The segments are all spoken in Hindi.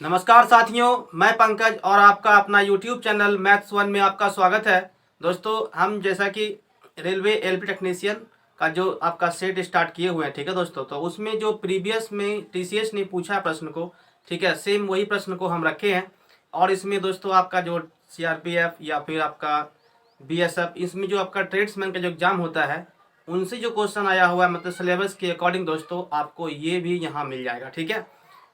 नमस्कार साथियों, मैं पंकज और आपका अपना YouTube चैनल मैथ्स वन में आपका स्वागत है। दोस्तों, हम जैसा कि रेलवे एलपी टेक्नीशियन का जो आपका सेट स्टार्ट किए हुए हैं, ठीक है दोस्तों। तो उसमें जो प्रीवियस में टीसीएस ने पूछा है प्रश्न को, ठीक है, सेम वही प्रश्न को हम रखे हैं। और इसमें दोस्तों आपका जो सीआरपीएफ या फिर आपका बीएसएफ, इसमें जो आपका ट्रेड्समैन का जो एग्जाम होता है, उनसे जो क्वेश्चन आया हुआ है, मतलब सिलेबस के अकॉर्डिंग दोस्तों आपको ये भी यहाँ मिल जाएगा, ठीक है।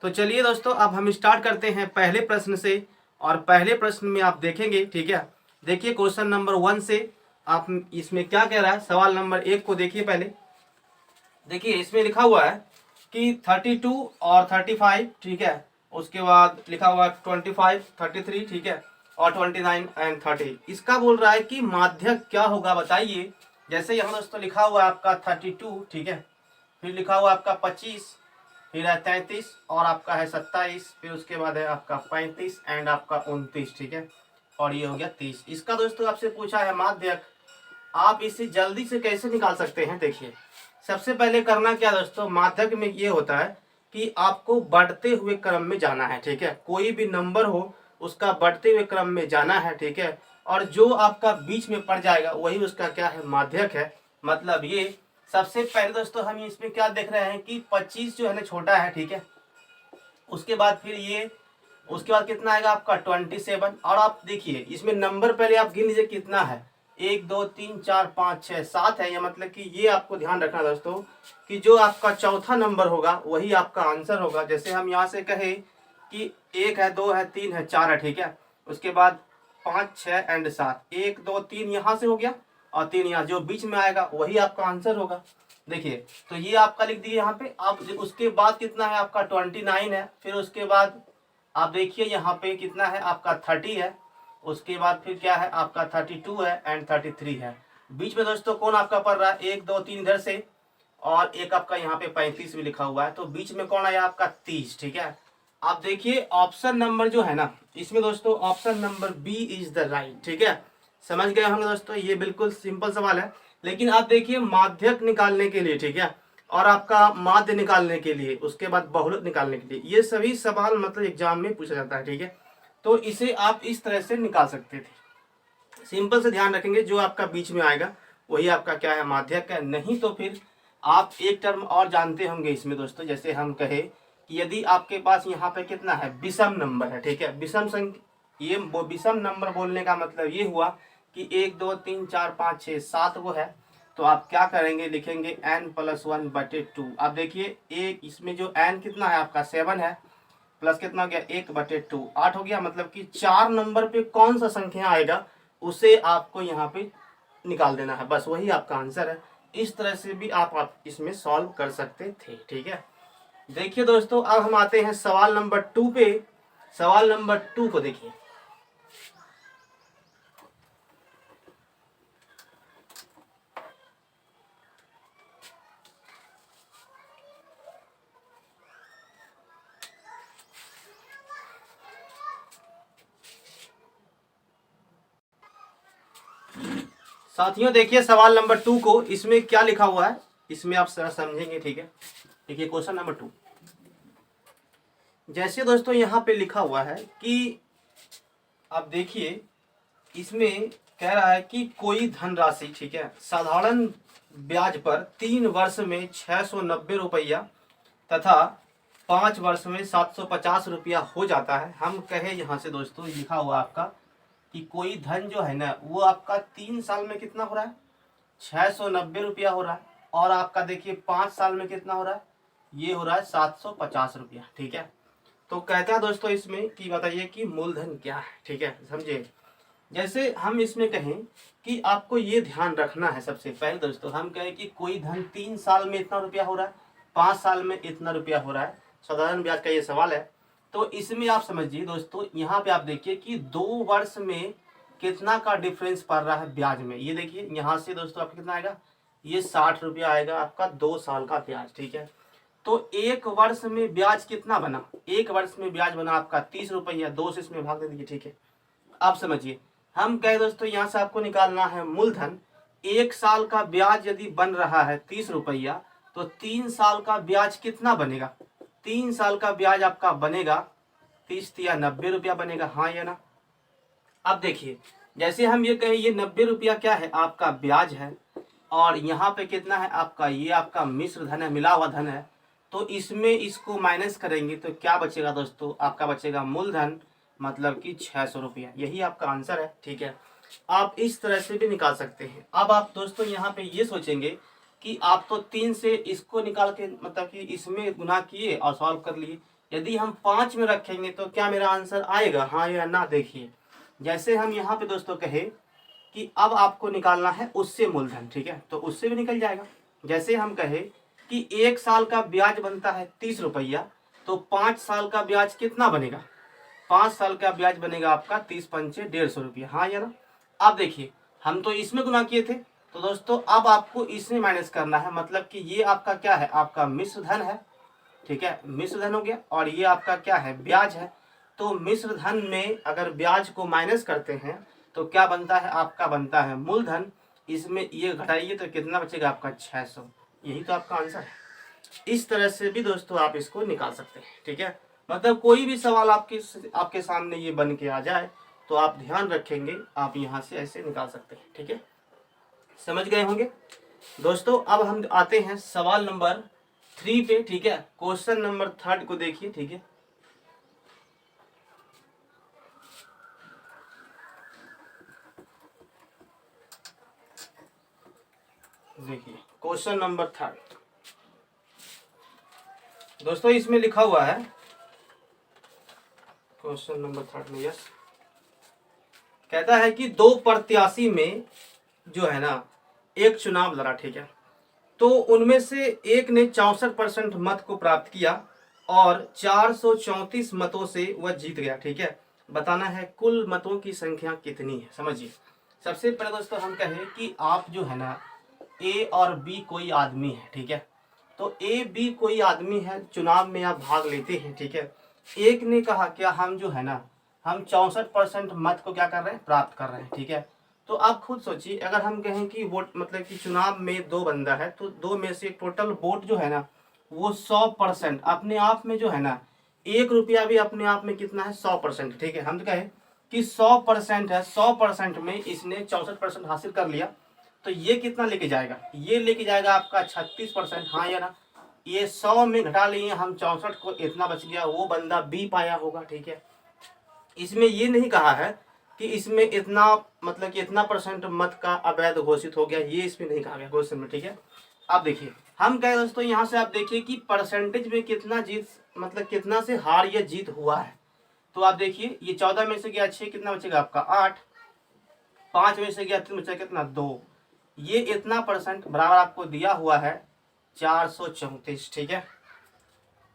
तो चलिए दोस्तों, अब हम स्टार्ट करते हैं पहले प्रश्न से। और पहले प्रश्न में आप देखेंगे, ठीक है, देखिए क्वेश्चन नंबर 1 से आप इसमें क्या कह रहा है। सवाल नंबर 1 को देखिए पहले। देखिए इसमें लिखा हुआ है कि 32 और 35, ठीक है। उसके बाद लिखा हुआ है 25, 33, ठीक है, और 29 एंड 30। इसका बोल रहा है कि माध्यक क्या होगा बताइए। जैसे यहाँ दोस्तों लिखा हुआ है आपका 32, ठीक है, फिर लिखा हुआ आपका 25, फिर है 33 और आपका है 27, फिर उसके बाद है आपका 35 एंड आपका 29, ठीक है, और ये हो गया 30। इसका दोस्तों आपसे पूछा है माध्यक। आप इसे जल्दी से कैसे निकाल सकते हैं। देखिए सबसे पहले करना क्या दोस्तों, माध्यक में ये होता है कि आपको बढ़ते हुए क्रम में जाना है, ठीक है। कोई भी नंबर हो उसका बढ़ते हुए क्रम में जाना है, ठीक है। और जो आपका बीच में पड़ जाएगा वही उसका क्या है, माध्यक है। मतलब ये सबसे पहले दोस्तों हम इसमें क्या देख रहे हैं कि 25 जो है ना छोटा है, ठीक है। उसके बाद फिर ये, उसके बाद कितना आएगा आपका 27। और आप देखिए इसमें नंबर पहले आप गिन लीजिए कितना है, 1 2 3 4 5 6 7 है। ये मतलब कि ये आपको ध्यान रखना दोस्तों कि जो आपका चौथा नंबर होगा वही आपका आंसर होगा। जैसे हम यहाँ से कहे कि 1 है, 2 है, 3 है, 4 है, ठीक है। उसके बाद 5 6 एंड 7, 1 2 3 यहाँ से हो गया और 3 यहाँ, जो बीच में आएगा वही आपका आंसर होगा। देखिए तो ये आपका लिख दिए यहाँ पे। अब उसके बाद कितना है आपका 29 है। फिर उसके बाद आप देखिए यहाँ पे कितना है आपका 30 है। उसके बाद फिर क्या है आपका 32 है एंड 33 है। बीच में दोस्तों कौन आपका पड़ रहा है, 1 2 3 इधर से और एक आपका यहाँ पे 35 भी लिखा हुआ है। तो बीच में कौन आया आपका 30, ठीक है। आप देखिए ऑप्शन नंबर जो है ना, इसमें दोस्तों option number B is the right, ठीक है। समझ गए होंगे दोस्तों, ये बिल्कुल सिंपल सवाल है। लेकिन आप देखिए माध्यक निकालने के लिए, ठीक है, और आपका माध्य निकालने के लिए, उसके बाद बहुलक निकालने के लिए, ये सभी सवाल मतलब एग्जाम में पूछा जाता है, ठीक है। तो इसे आप इस तरह से निकाल सकते थे। सिंपल से ध्यान रखेंगे, जो आपका बीच में आएगा वही आपका क्या है, माध्यक है। नहीं तो फिर आप एक टर्म और जानते होंगे इसमें दोस्तों। जैसे हम कहे कि यदि आपके पास यहाँ पे कितना है, विषम नंबर है, ठीक है, विषम संख्या। ये विषम नंबर बोलने का मतलब ये हुआ कि 1 2 3 4 5 6 7 वो है। तो आप क्या करेंगे, लिखेंगे n+1/2। अब देखिए एक इसमें जो n कितना है आपका 7 है, प्लस कितना हो गया 1/2, 8 हो गया। मतलब कि 4 नंबर पे कौन सा संख्या आएगा उसे आपको यहाँ पे निकाल देना है, बस वही आपका आंसर है। इस तरह से भी आप इसमें सॉल्व कर सकते थे, ठीक है। देखिए दोस्तों, अब हम आते हैं सवाल नंबर 2 पे। सवाल नंबर 2 को देखिए। साथियों देखिए सवाल नंबर 2 को, इसमें क्या लिखा हुआ है इसमें आप समझेंगे, ठीक है। देखिए क्वेश्चन नंबर 2, जैसे दोस्तों यहाँ पे लिखा हुआ है कि आप देखिए इसमें कह रहा है कि कोई धनराशि, ठीक है, साधारण ब्याज पर 3 वर्ष में 690 रुपया तथा 5 वर्ष में 750 रुपया हो जाता है। हम कहे यहाँ से दोस्तों लिखा हुआ आपका कि कोई धन जो है ना वो आपका 3 साल में कितना हो रहा है, 690 रुपया हो रहा है। और आपका देखिए 5 साल में कितना हो रहा है, ये हो रहा है 750 रुपया, ठीक है। तो कहता है दोस्तों इसमें कि बताइए कि मूलधन क्या है, ठीक है, समझे। जैसे हम इसमें कहें कि आपको ये ध्यान रखना है, सबसे पहले दोस्तों हम कहें कि कोई धन 3 साल में इतना रुपया हो रहा है, 5 साल में इतना रुपया हो रहा है, साधारण ब्याज का ये सवाल है। तो इसमें आप समझिए दोस्तों, यहाँ पे आप देखिए कि 2 वर्ष में कितना का डिफरेंस पड़ रहा है ब्याज में। ये देखिए यहाँ से दोस्तों आपका कितना आएगा, ये 60 रुपया आएगा आपका 2 साल का ब्याज, ठीक है। तो 1 वर्ष में ब्याज कितना बना, 1 वर्ष में ब्याज बना आपका 30 रुपया, 2 से इसमें भाग दे दीजिए, ठीक है। आप समझिए हम कहे दोस्तों यहाँ से आपको निकालना है मूलधन। 1 साल का ब्याज यदि बन रहा है 30 रुपया, तो 3 साल का ब्याज कितना बनेगा, 3 साल का ब्याज आपका बनेगा 30 या 90 रुपया बनेगा, हाँ या ना। अब देखिए जैसे हम ये कहें ये 90 रुपया क्या है आपका ब्याज है, और यहाँ पे कितना है आपका, ये आपका मिश्र धन है, मिला हुआ धन है। तो इसमें इसको माइनस करेंगे तो क्या बचेगा दोस्तों, आपका बचेगा मूलधन, मतलब कि 600 रुपया। यही आपका आंसर है, ठीक है। आप इस तरह से भी निकाल सकते हैं। अब आप दोस्तों यहाँ पे ये सोचेंगे कि आप तो 3 से इसको निकाल के मतलब कि इसमें गुना किए और सॉल्व कर लिए, यदि हम 5 में रखेंगे तो क्या मेरा आंसर आएगा, हाँ या ना। देखिए जैसे हम यहाँ पे दोस्तों कहे कि अब आपको निकालना है उससे मूलधन, ठीक है, तो उससे भी निकल जाएगा। जैसे हम कहे कि 1 साल का ब्याज बनता है 30 रुपया, तो 5 साल का ब्याज कितना बनेगा, 5 साल का ब्याज बनेगा आपका 30 पंचे 150 रुपया, हाँ या ना। अब देखिए हम तो इसमें गुना किए थे, तो दोस्तों अब आपको इसमें माइनस करना है, मतलब कि ये आपका क्या है, आपका मिश्र धन है, ठीक है, मिश्र धन हो गया, और ये आपका क्या है, ब्याज है। तो मिश्र धन में अगर ब्याज को माइनस करते हैं तो क्या बनता है, आपका बनता है मूलधन। इसमें ये घटाइए तो कितना बचेगा आपका 600। यही तो आपका आंसर है। इस तरह से भी दोस्तों आप इसको निकाल सकते हैं, ठीक है। मतलब कोई भी सवाल आपके सामने ये बन के आ जाए तो आप ध्यान रखेंगे, आप यहाँ से ऐसे निकाल सकते हैं, ठीक है। समझ गए होंगे दोस्तों। अब हम आते हैं सवाल नंबर 3 पे, ठीक है। क्वेश्चन नंबर 3 को देखिए, ठीक है। देखिए क्वेश्चन नंबर 3 दोस्तों, इसमें लिखा हुआ है क्वेश्चन नंबर 3 में, यस, कहता है कि 2 प्रत्याशी में जो है ना एक चुनाव लड़ा, ठीक है। तो उनमें से एक ने 64% मत को प्राप्त किया और 434 मतों से वह जीत गया, ठीक है। बताना है कुल मतों की संख्या कितनी है। समझिए सबसे पहले दोस्तों हम कहें कि आप जो है ना ए और बी कोई आदमी है, ठीक है। तो ए बी कोई आदमी है, चुनाव में आप भाग लेते हैं, ठीक है। एक ने कहा क्या हम जो है ना हम 64% मत को क्या कर रहे हैं, प्राप्त कर रहे हैं, ठीक है। तो आप खुद सोचिए अगर हम कहें कि वोट मतलब कि चुनाव में 2 बंदा है, तो 2 में से टोटल वोट जो है ना वो 100% अपने आप में जो है ना 1 रुपया भी अपने आप में कितना है 100%, ठीक है। हम तो कहें कि 100% है, 100% में इसने 64% हासिल कर लिया, तो ये कितना लेके जाएगा, ये लेके जाएगा आपका 36%, हाँ या ना। ये 100 में घटा लिए हम 64 को, इतना बच गया, वो बंदा बी पाया होगा, ठीक है। इसमें ये नहीं कहा है कि इसमें इतना मतलब कि इतना परसेंट मत का अवैध घोषित हो गया, ये इसमें नहीं कहा गया क्वेश्चन में, ठीक है। अब देखिए हम कहे दोस्तों यहाँ से आप देखिए कि परसेंटेज में कितना जीत मतलब कितना से हार या जीत हुआ है। तो आप देखिए ये 14 में से गया 6, कितना बचेगा आपका 8, 5 में से गया 3, बचा कितना 2, ये इतना परसेंट बराबर आपको दिया हुआ है 434, ठीक है।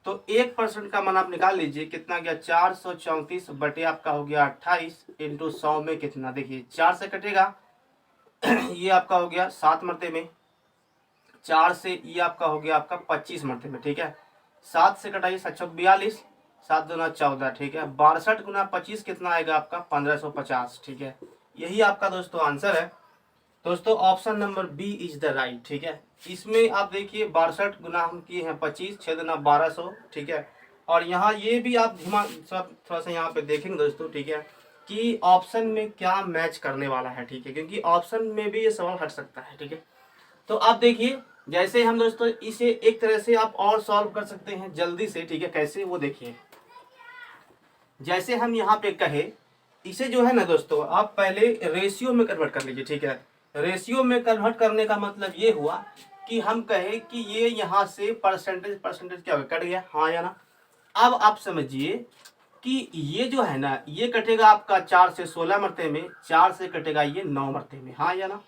तो 1% का मान आप निकाल लीजिए, कितना गया 434 बटे आपका हो गया 28 इंटू 100 में कितना, देखिए 4 से कटेगा ये आपका हो गया 7 मरते में, 4 से ये आपका हो गया आपका 25 मरते में, ठीक है। 7 से कटाइए 7 42, 7 दूना 14, ठीक है। 62 गुना 25 कितना आएगा आपका 1550, ठीक है। यही आपका दोस्तों आंसर है। दोस्तों option number B is the right, ठीक है। इसमें आप देखिए 62 गुना हम किए हैं 25, 6 गुना 1200, ठीक है। और यहाँ ये भी आप थोड़ा सा यहाँ पे देखेंगे दोस्तों, ठीक है, कि ऑप्शन में क्या मैच करने वाला है, ठीक है, क्योंकि ऑप्शन में भी ये सवाल हट सकता है, ठीक है। तो आप देखिए जैसे हम दोस्तों इसे एक तरह से आप और सॉल्व कर सकते हैं जल्दी से, ठीक है, कैसे वो देखिए। जैसे हम यहाँ पे कहे इसे जो है ना दोस्तों आप पहले रेशियो में कन्वर्ट कर लीजिए, ठीक है। रेशियो में कन्वर्ट करने का मतलब ये हुआ कि हम कहे कि ये यहाँ से परसेंटेज क्या हो कट गया, हाँ या ना। अब आप समझिए कि ये जो है ना ये कटेगा आपका 4 से 16 मरते में, 4 से कटेगा ये 9 मरते में, हाँ या ना।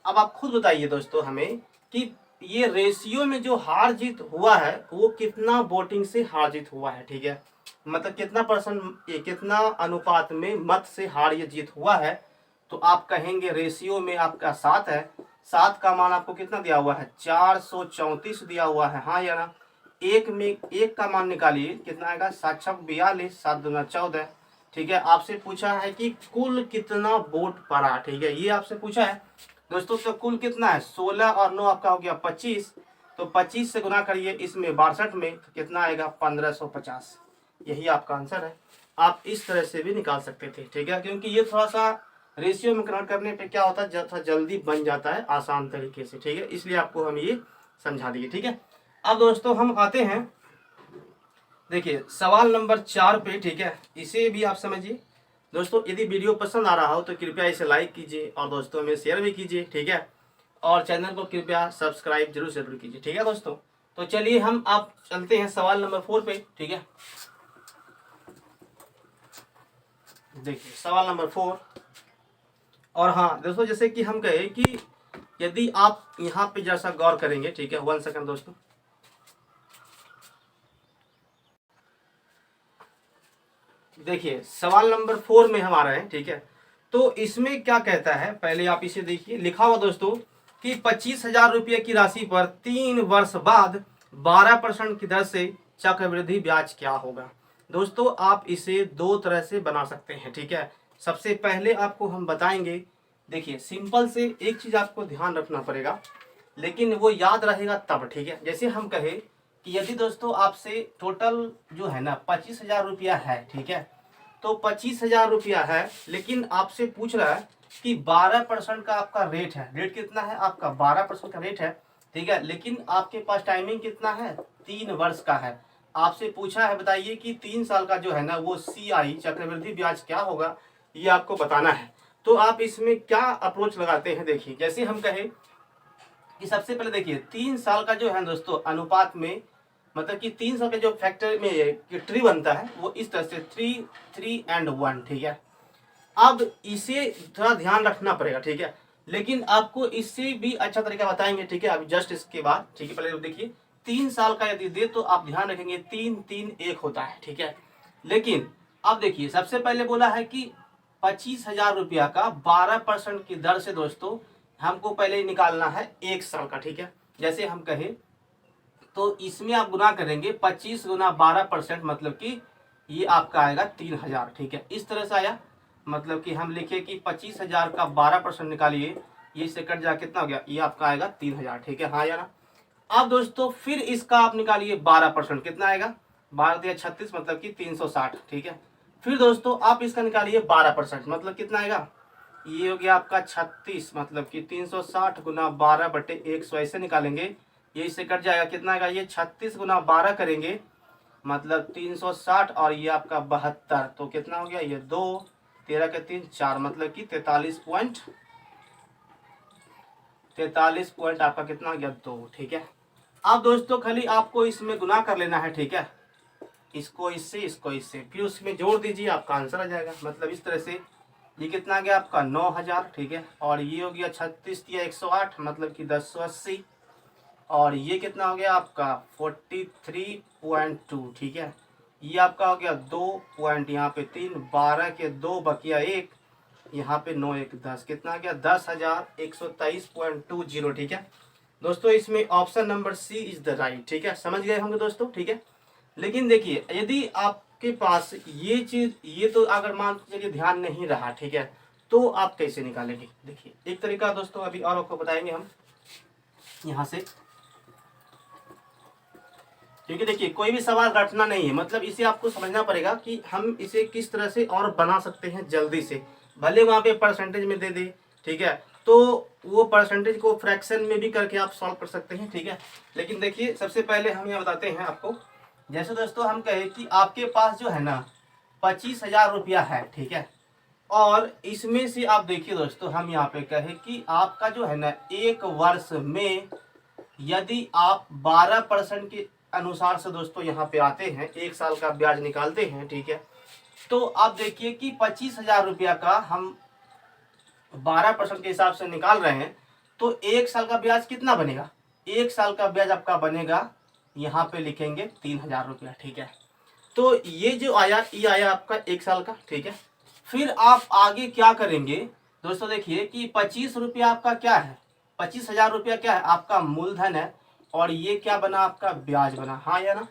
अब आप खुद बताइए दोस्तों हमें कि ये रेशियो में जो हार जीत हुआ है वो कितना वोटिंग से हार जीत हुआ है, ठीक है। मतलब कितना कितना अनुपात में मत से हार या जीत हुआ है। तो आप कहेंगे रेशियो में आपका 7 है, 7 का मान आपको कितना दिया हुआ है 434 दिया हुआ है, हाँ या ना। एक में एक का मान निकालिए, कितना आएगा 7 6 42, 7 दूना 14, ठीक है। आपसे पूछा है कि कुल कितना वोट पड़ा, ठीक है, ये आपसे पूछा है दोस्तों। तो कुल कितना है 16 और 9 आपका हो गया 25, तो 25 से गुना करिए इसमें 62 में, तो कितना आएगा 1550। यही आपका आंसर है। आप इस तरह से भी निकाल सकते थे, ठीक है, क्योंकि ये थोड़ा सा रेशियो में कन्वर्ट करने पे क्या होता है, थोड़ा जल्दी बन जाता है आसान तरीके से, ठीक है, इसलिए आपको हम ये समझा दिए, ठीक है। अब दोस्तों हम आते हैं, देखिए सवाल नंबर 4 पे, ठीक है, इसे भी आप समझिए। दोस्तों यदि वीडियो पसंद आ रहा हो तो कृपया इसे लाइक कीजिए और दोस्तों में शेयर भी कीजिए, ठीक है, और चैनल को कृपया सब्सक्राइब जरूर कीजिए, ठीक है दोस्तों। तो चलिए हम आप चलते हैं सवाल नंबर 4 पे, ठीक है। देखिए सवाल नंबर 4, और हाँ दोस्तों जैसे कि हम कहे कि यदि आप यहाँ पे जैसा गौर करेंगे, ठीक है, 1 सेकंड दोस्तों। देखिए सवाल नंबर 4 में हम आ रहे हैं, ठीक है। तो इसमें क्या कहता है, पहले आप इसे देखिए, लिखा हुआ दोस्तों कि 25,000 रुपये की राशि पर 3 वर्ष बाद 12% की दर से चक्रवृद्धि ब्याज क्या होगा। दोस्तों आप इसे दो तरह से बना सकते हैं, ठीक है। सबसे पहले आपको हम बताएंगे, देखिए सिंपल से एक चीज आपको ध्यान रखना पड़ेगा, लेकिन वो याद रहेगा तब, ठीक है। जैसे हम कहे कि यदि दोस्तों आपसे टोटल जो है ना 25,000 रुपया है, ठीक है, तो 25,000 रुपया है, लेकिन आपसे पूछ रहा है कि 12% का आपका रेट है। रेट कितना है आपका, 12% का रेट है, ठीक है, लेकिन आपके पास टाइमिंग कितना है, 3 वर्ष का है। आपसे पूछा है बताइए कि 3 साल का जो है ना वो CI चक्रवृद्धि ब्याज क्या होगा, ये आपको बताना है। तो आप इसमें क्या अप्रोच लगाते हैं, देखिए जैसे हम कहें कि सबसे पहले देखिए 3 साल का जो है दोस्तों अनुपात में, मतलब कि 3 साल का जो फैक्टर में ट्री बनता है वो इस तरह से 3, 3 and 1, ठीक है। अब इसे थोड़ा ध्यान रखना पड़ेगा, ठीक है, लेकिन आपको इससे भी अच्छा तरीका बताएंगे, ठीक है, अब जस्ट इसके बाद, ठीक है। पहले देखिए 3 साल का यदि दे तो आप ध्यान रखेंगे 3, 3, 1 होता है, ठीक है। लेकिन अब देखिए सबसे पहले बोला है कि 25,000 रुपया का 12% की दर से दोस्तों हमको पहले निकालना है 1 साल का, ठीक है। जैसे हम कहें तो इसमें आप गुना करेंगे 25 गुना 12%, मतलब कि ये आपका आएगा 3,000, ठीक है, इस तरह से आया। मतलब कि हम लिखे कि 25,000 का 12% निकालिए, ये से कट जा कितना हो गया, ये आपका आएगा 3,000, ठीक है, हाँ या ना। अब दोस्तों फिर इसका आप निकालिए 12%, कितना आएगा, 12 36, मतलब कि 360, ठीक है। फिर दोस्तों आप इसका निकालिए 12%, मतलब कितना आएगा, ये हो गया आपका 36, मतलब कि 360 गुना 12/100, ऐसे निकालेंगे, ये इससे कट जाएगा, कितना आएगा, ये 36 गुना 12 करेंगे, मतलब 360, और ये आपका 72, तो कितना हो गया, ये 2, 13 के 3 4, मतलब कि 43 पॉइंट आपका कितना हो गया, 2, ठीक है। अब दोस्तों खाली आपको इसमें गुना कर लेना है, ठीक है, इसको इससे, इसको इससे, फिर उसमें जोड़ दीजिए, आपका आंसर आ जाएगा। मतलब इस तरह से ये कितना आ गया आपका 9,000, ठीक है, और ये हो गया 36 या 108, मतलब कि 1080, और ये कितना हो गया आपका 43.2, ठीक है। ये आपका हो गया 2 पॉइंट, यहाँ पे 3, 12 के 2 बकिया 1, यहाँ पे 9 1 10, कितना आ गया 10,123.20, ठीक है दोस्तों। इसमें option number C is the right, ठीक है, समझ गए होंगे दोस्तों, ठीक है। लेकिन देखिए यदि आपके पास ये चीज, ये तो अगर मान चलिए ध्यान नहीं रहा, ठीक है, तो आप कैसे निकालेंगे। देखिए एक तरीका दोस्तों अभी और आपको बताएंगे हम यहाँ से, क्योंकि देखिए कोई भी सवाल रटना नहीं है, मतलब इसे आपको समझना पड़ेगा कि हम इसे किस तरह से और बना सकते हैं जल्दी से। भले वहाँ पे परसेंटेज में दे दे, ठीक है, तो वो परसेंटेज को फ्रैक्शन में भी करके आप सॉल्व कर सकते हैं, ठीक है। लेकिन देखिए सबसे पहले हम ये बताते हैं आपको, जैसे दोस्तों हम कहें कि आपके पास जो है ना 25,000 रुपया है, ठीक है, और इसमें से आप देखिए दोस्तों हम यहाँ पे कहें कि आपका जो है ना 1 वर्ष में यदि आप 12% के अनुसार से दोस्तों यहाँ पे आते हैं, 1 साल का ब्याज निकालते हैं, ठीक है, तो आप देखिए कि 25,000 रुपया का हम 12% के हिसाब से निकाल रहे हैं, तो 1 साल का ब्याज कितना बनेगा, 1 साल का ब्याज आपका बनेगा, यहाँ पे लिखेंगे 3,000 रुपया, ठीक है। तो ये जो आया, ये आया आपका 1 साल का, ठीक है। फिर आप आगे क्या करेंगे दोस्तों, देखिए कि 25 रुपया आपका क्या है, 25,000 रुपया क्या है आपका मूलधन है, और ये क्या बना आपका ब्याज बना, हाँ या ना।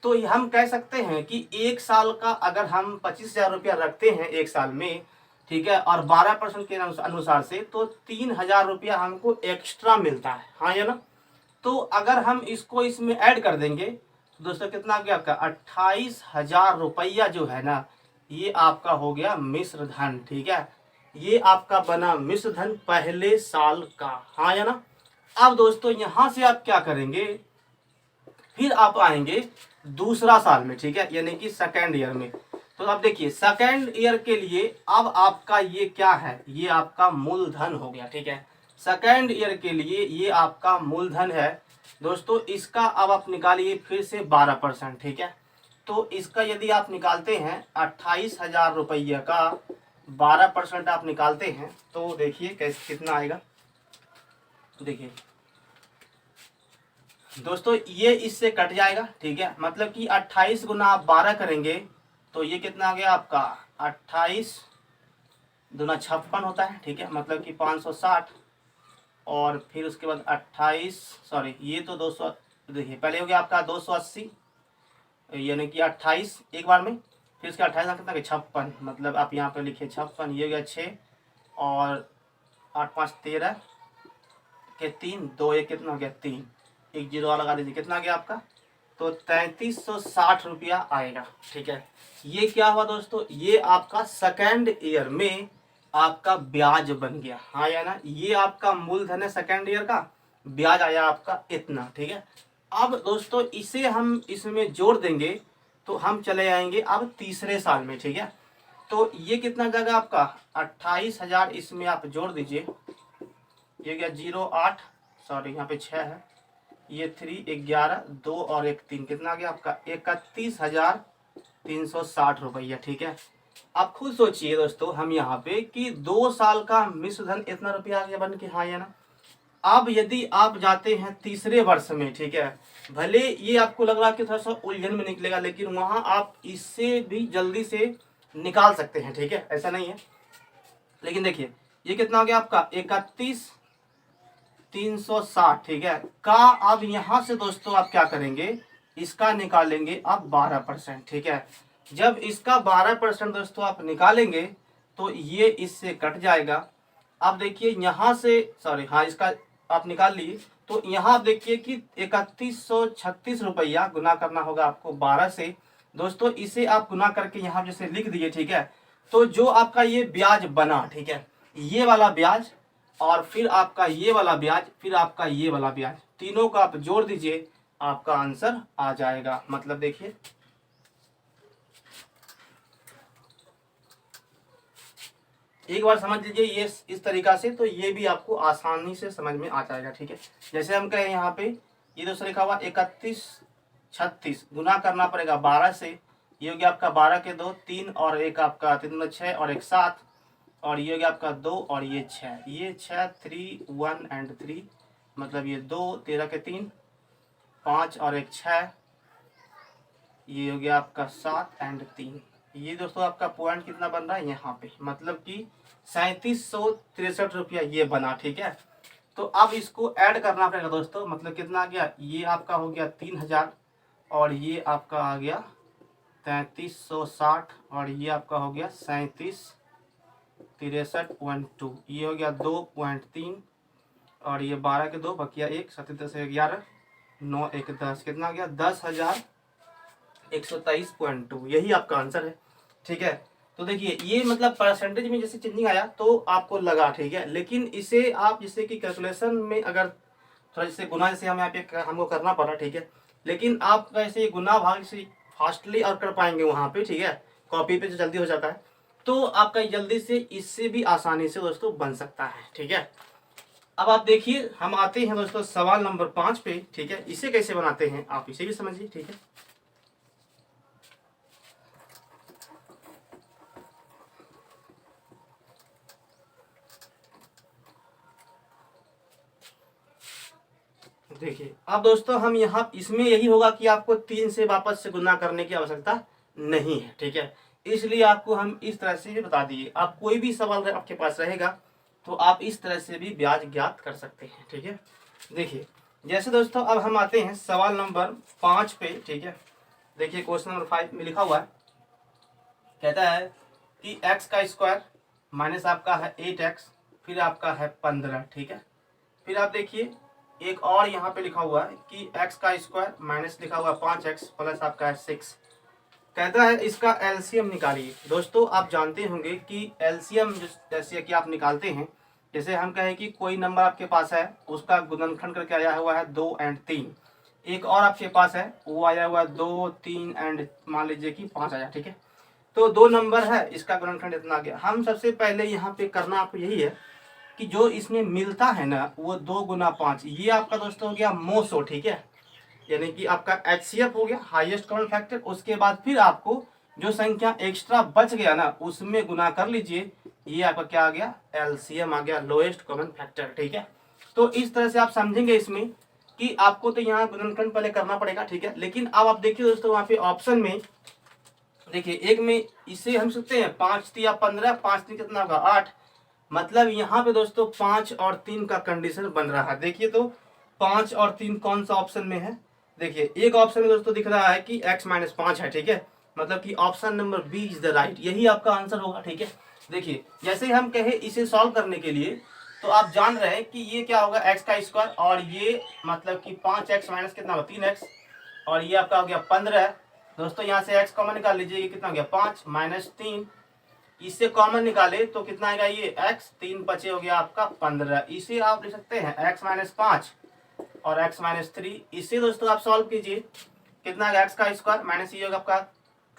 तो हम कह सकते हैं कि 1 साल का अगर हम 25,000 रुपया रखते हैं 1 साल में, ठीक है, और 12% के अनुसार से, तो 3,000 रुपया हमको एक्स्ट्रा मिलता है, हाँ या ना। तो अगर हम इसको इसमें ऐड कर देंगे तो दोस्तों कितना आ गया आपका 28,000 रुपया जो है ना, ये आपका हो गया मिश्र धन। ठीक है, ये आपका बना मिश्र धन पहले साल का, हाँ या ना। अब दोस्तों यहां से आप क्या करेंगे, फिर आप आएंगे दूसरा साल में, ठीक है, यानी कि सेकेंड ईयर में। तो अब देखिए सेकेंड ईयर के लिए अब आपका ये क्या है, ये आपका मूलधन हो गया। ठीक है, सेकेंड ईयर के लिए ये आपका मूलधन है दोस्तों। इसका अब आप निकालिए फिर से 12%। ठीक है, तो इसका यदि आप निकालते हैं 28,000 रुपये का 12% आप निकालते हैं तो देखिए कैसे कितना आएगा। देखिए दोस्तों ये इससे कट जाएगा। ठीक है, मतलब कि 28 गुना आप 12 करेंगे तो ये कितना आ गया आपका 28 दूना 56 होता है। ठीक है, मतलब कि 560, और फिर उसके बाद 28 सॉरी ये तो 200, देखिए पहले हो गया आपका 280, यानी कि 28 एक बार में, फिर उसके 28 कितना 56, मतलब आप यहाँ पे लिखिए 56, ये हो गया 6 और 8 5 13 के 3 2 1 कितना हो गया 3, एक जीरो लगा दीजिए, कितना आ गया आपका, तो 3360 रुपया आएगा। ठीक है, ये क्या हुआ दोस्तों, ये आपका सेकेंड ईयर में आपका ब्याज बन गया, हाँ या ना। ये आपका मूलधन है सेकेंड ईयर का, ब्याज आया आपका इतना। ठीक है, अब दोस्तों इसे हम इसमें जोड़ देंगे तो हम चले आएंगे अब तीसरे साल में। ठीक है, तो ये कितना जाएगा आपका 28,000, इसमें आप जोड़ दीजिए, ये गया 08 सॉरी यहाँ पे 6 है, ये 3 11 2 और 1 3, कितना आ गया आपका 31,360 रुपया। ठीक है, आप खुद सोचिए दोस्तों हम यहाँ पे कि 2 साल का मिश्रधन इतना रुपया आ गया बन के, हाँ या ना। अब यदि आप जाते हैं तीसरे वर्ष में, ठीक है, भले ये आपको लग रहा है कि थोड़ा सा उलझन में निकलेगा, लेकिन वहां आप इससे भी जल्दी से निकाल सकते हैं। ठीक है, ऐसा नहीं है, लेकिन देखिए ये कितना हो गया आपका 31,360। ठीक है, का अब यहां से दोस्तों आप क्या करेंगे, इसका निकालेंगे आप 12%। ठीक है, जब इसका 12% दोस्तों आप निकालेंगे तो ये इससे कट जाएगा। अब देखिए यहाँ से सॉरी हाँ इसका आप निकाल लीजिए, तो यहाँ आप देखिए कि 3136 रुपया गुना करना होगा आपको 12 से। दोस्तों इसे आप गुना करके यहाँ जैसे लिख दीजिए। ठीक है, तो जो आपका ये ब्याज बना, ठीक है, ये वाला ब्याज और फिर आपका ये वाला ब्याज, फिर आपका ये वाला ब्याज, तीनों का आप जोड़ दीजिए, आपका आंसर आ जाएगा। मतलब देखिए एक बार समझ लीजिए ये इस तरीका से, तो ये भी आपको आसानी से समझ में आ जाएगा। ठीक है, जैसे हम कहें यहाँ पे ये दोस्तों लिखा हुआ 3136 गुना करना पड़ेगा 12 से, ये हो गया आपका 12 के 2 3 और एक आपका 3 6 और एक 7, और ये हो गया आपका 2 और ये 6, ये 6 3 1 एंड 3, मतलब ये 2 13 के 3 5 और एक 6, ये हो गया आपका 7 एंड 3। ये दोस्तों आपका पॉइंट कितना बन रहा है यहाँ पे, मतलब कि 3763 रुपया ये बना। ठीक है, तो अब इसको ऐड करना पड़ेगा दोस्तों, मतलब कितना आ गया, ये आपका हो गया 3000 और ये आपका आ गया 3360 और ये आपका हो गया 3763.2, ये हो गया 2.3 और ये 12 के 2 बकिया 1 37 से 11 9 1 10, कितना आ गया 10,123.2, यही आपका आंसर है। ठीक है, तो देखिए ये मतलब परसेंटेज में जैसे चेंजिंग आया तो आपको लगा, ठीक है, लेकिन इसे आप जैसे कि कैलकुलेशन में अगर थोड़ा जैसे गुना जैसे हम यहाँ पे हमको करना पड़ा, ठीक है, लेकिन आप ऐसे गुना भाग से फास्टली और कर पाएंगे वहाँ पे, ठीक है, कॉपी पे जो जल्दी हो जाता है, तो आपका जल्दी से इससे भी आसानी से दोस्तों बन सकता है। ठीक है, अब आप देखिए हम आते हैं दोस्तों सवाल नंबर 5 पे। ठीक है, इसे कैसे बनाते हैं आप इसे भी समझिए। ठीक है, देखिए अब दोस्तों हम यहाँ इसमें यही होगा कि आपको 3 से वापस से गुना करने की आवश्यकता नहीं है। ठीक है, इसलिए आपको हम इस तरह से भी बता दिए, आप कोई भी सवाल आपके पास रहेगा तो आप इस तरह से भी ब्याज ज्ञात कर सकते हैं। ठीक है, देखिए जैसे दोस्तों अब हम आते हैं सवाल नंबर 5 पे। ठीक है, देखिए क्वेश्चन नंबर 5 में लिखा हुआ है, कहता है कि x का स्क्वायर माइनस आपका है 8x फिर आपका है 15। ठीक है, फिर आप देखिए एक और यहाँ पे लिखा हुआ है कि x का स्क्वायर माइनस लिखा हुआ है 5x प्लस आपका है 6। कहता है इसका एलसीएम निकालिए। दोस्तों आप जानते होंगे कि एलसीएम जैसे कि आप निकालते हैं, जैसे हम कहें कि कोई नंबर आपके पास है, उसका गुणनखंड करके आया हुआ है 2 और 3, एक और आपके पास है वो आया हुआ है 2, 3 और मान लीजिए कि 5 आया, ठीक है। तो 2 नंबर है, इसका गुणनखंड इतना आ गया। हम सबसे पहले यहाँ पे करना आपको यही है कि जो इसमें मिलता है ना वो 2 गुना 5, ये आपका दोस्तों हो गया मोसो, ठीक है, यानी कि आपका एचसीएफ हो गया हाईएस्ट कॉमन फैक्टर। उसके बाद फिर आपको जो संख्या एक्स्ट्रा बच गया ना उसमें गुना कर लीजिए, ये आपका क्या आ गया, एलसीएम आ गया, लोएस्ट कॉमन फैक्टर, ठीक है। तो इस तरह से आप समझेंगे इसमें कि आपको तो यहाँ गुणनखंड पहले करना पड़ेगा, ठीक है। लेकिन अब आप देखिए दोस्तों वहाँ पे ऑप्शन में देखिए, एक में इसे हम सकते हैं 5 या 15, 5 कितना होगा 8, मतलब यहाँ पे दोस्तों 5 और 3 का कंडीशन बन रहा है। देखिए तो 5 और 3 कौन सा ऑप्शन में है, देखिए एक ऑप्शन में दोस्तों दिख रहा है कि x माइनस 5 है, ठीक है, मतलब कि option number B is the right, यही आपका आंसर होगा, ठीक है। देखिए जैसे ही हम कहे इसे सॉल्व करने के लिए, तो आप जान रहे हैं कि ये क्या होगा x का स्क्वायर, और ये मतलब कि 5x माइनस कितना होगा 3x, और ये आपका हो गया 15। दोस्तों यहाँ से x कॉमन निकाल लीजिए, ये कितना हो गया 5 माइनस 3, इससे कॉमन निकाले तो कितना आएगा, ये x 3 बचे हो गया आपका 15। इसे आप लिख सकते हैं x माइनस 5 और x माइनस 3। इसे दोस्तों आप सॉल्व कीजिए, कितना आएगा x का स्क्वायर माइनस ये होगा आपका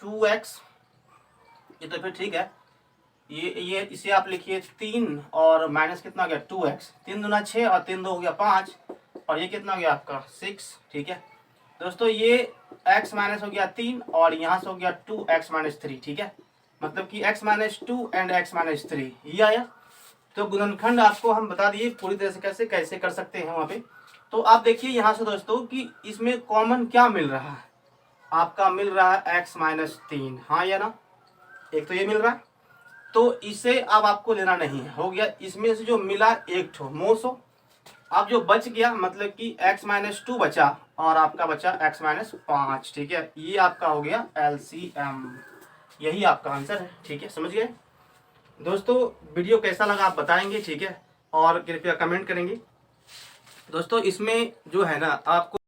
2x, ये तो फिर ठीक है, ये इसे आप लिखिए 3 और माइनस कितना हो गया 2x, 3 दूना 6 और 3 2 हो गया 5, और ये कितना हो गया आपका 6, ठीक है। दोस्तों ये x माइनस हो गया 3 और यहाँ से हो गया 2x माइनस 3, ठीक है, मतलब कि x minus 2 and x minus 3 ये आया। तो गुणनखंड आपको हम बता दिए पूरी तरह से कैसे कैसे कर सकते हैं वहाँ पे। तो आप देखिए यहाँ से दोस्तों कि इसमें कॉमन क्या मिल रहा है, आपका मिल रहा है x माइनस 3, हाँ या ना, एक तो ये मिल रहा है, तो इसे अब आपको लेना नहीं है, हो गया इसमें से जो मिला एक ठो मोसो। अब जो बच गया मतलब कि x माइनस 2 बचा और आपका बचा x माइनस 5, ठीक है, ये आपका हो गया एलसीएम, यही आपका आंसर है, ठीक है, समझ गए। दोस्तों वीडियो कैसा लगा आप बताएंगे, ठीक है, और कृपया कमेंट करेंगे। दोस्तों इसमें जो है ना आपको